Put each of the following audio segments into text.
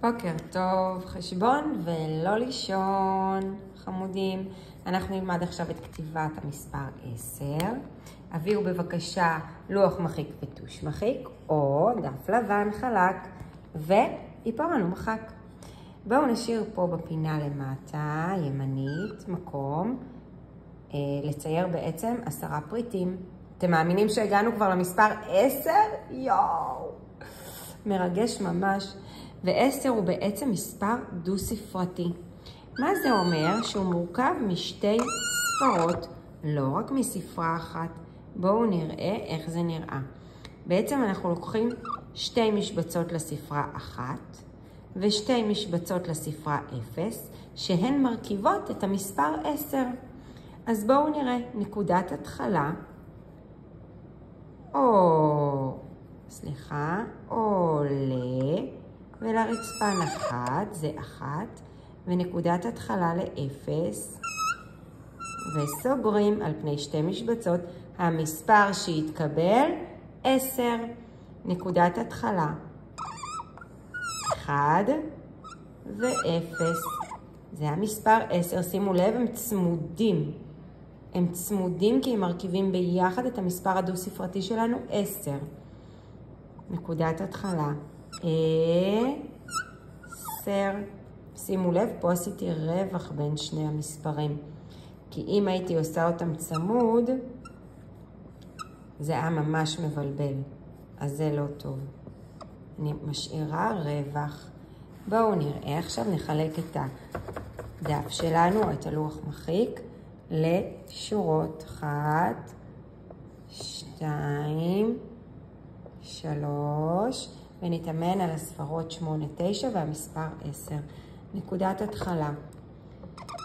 בוקר טוב, חשבון ולא לישון, חמודים. אנחנו נלמד עכשיו את כתיבת המספר 10. הביאו בבקשה לוח מחיק וטוש מחיק, או דף לבן חלק ועיפרון ומחק. בואו נשאיר פה בפינה למטה, ימנית, מקום, לצייר בעצם 10 פריטים. אתם מאמינים שהגענו כבר למספר 10? יואו! מרגש ממש. ו10 הוא בעצם מספר דו-ספרתי. מה זה אומר? שהוא מורכב משתי ספרות, לא רק מספרה אחת. בואו נראה איך זה נראה. בעצם אנחנו לוקחים שתי משבצות לספרה 1 ושתי משבצות לספרה 0, שהן מרכיבות את המספר 10. אז בואו נראה, נקודת התחלה, עולה, ולרצפה נחת, זה 1, ונקודת התחלה ל0, וסוגרים על פני שתי משבצות, המספר שהתקבל 10, נקודת התחלה 1 ו0, זה המספר 10, שימו לב, הם צמודים כי הם מרכיבים ביחד את המספר הדו-ספרתי שלנו 10. נקודת התחלה 10. שימו לב, פה עשיתי רווח בין שני המספרים. כי אם הייתי עושה אותם צמוד, זה היה ממש מבלבל. אז זה לא טוב. אני משאירה רווח. בואו נראה, עכשיו נחלק את הדף שלנו, את הלוח מחיק, לשורות 1, 2, 3, ונתאמן על הספרות 8, 9 והמספר 10. נקודת התחלה,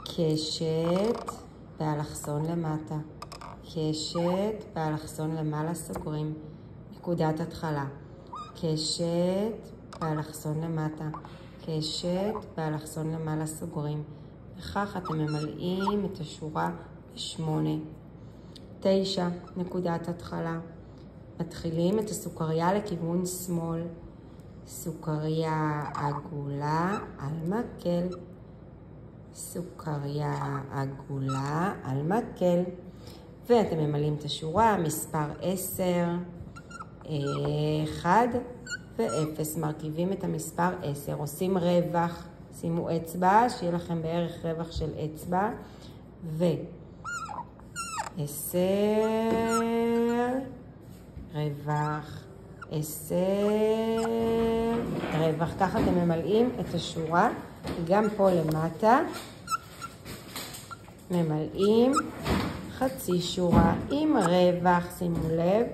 קשת באלכסון למטה, קשת באלכסון למעלה, סוגרים. נקודת התחלה, קשת באלכסון למטה, קשת באלכסון למעלה, סוגרים. וכך אתם ממלאים את השורה 8. 9, נקודת התחלה. מתחילים את הסוכריה לכיוון שמאל. סוכריה עגולה על מקל. סוכריה עגולה על מקל. ואתם ממלאים את השורה, מספר 10, 1 ו-0. מרכיבים את המספר 10. עושים רווח. שימו אצבע, שיהיה לכם בערך רווח של אצבע. ו-10, רווח, 10, רווח. ככה אתם ממלאים את השורה. גם פה למטה ממלאים חצי שורה עם רווח. שימו לב,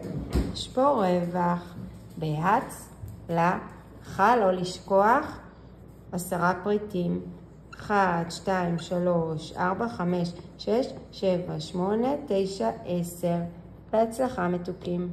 יש פה רווח. בהצלחה, לא לשכוח 10 פריטים. 1, 2, 3, 4, 5, 6, 7, 8, 9, 10. בהצלחה מתוקים.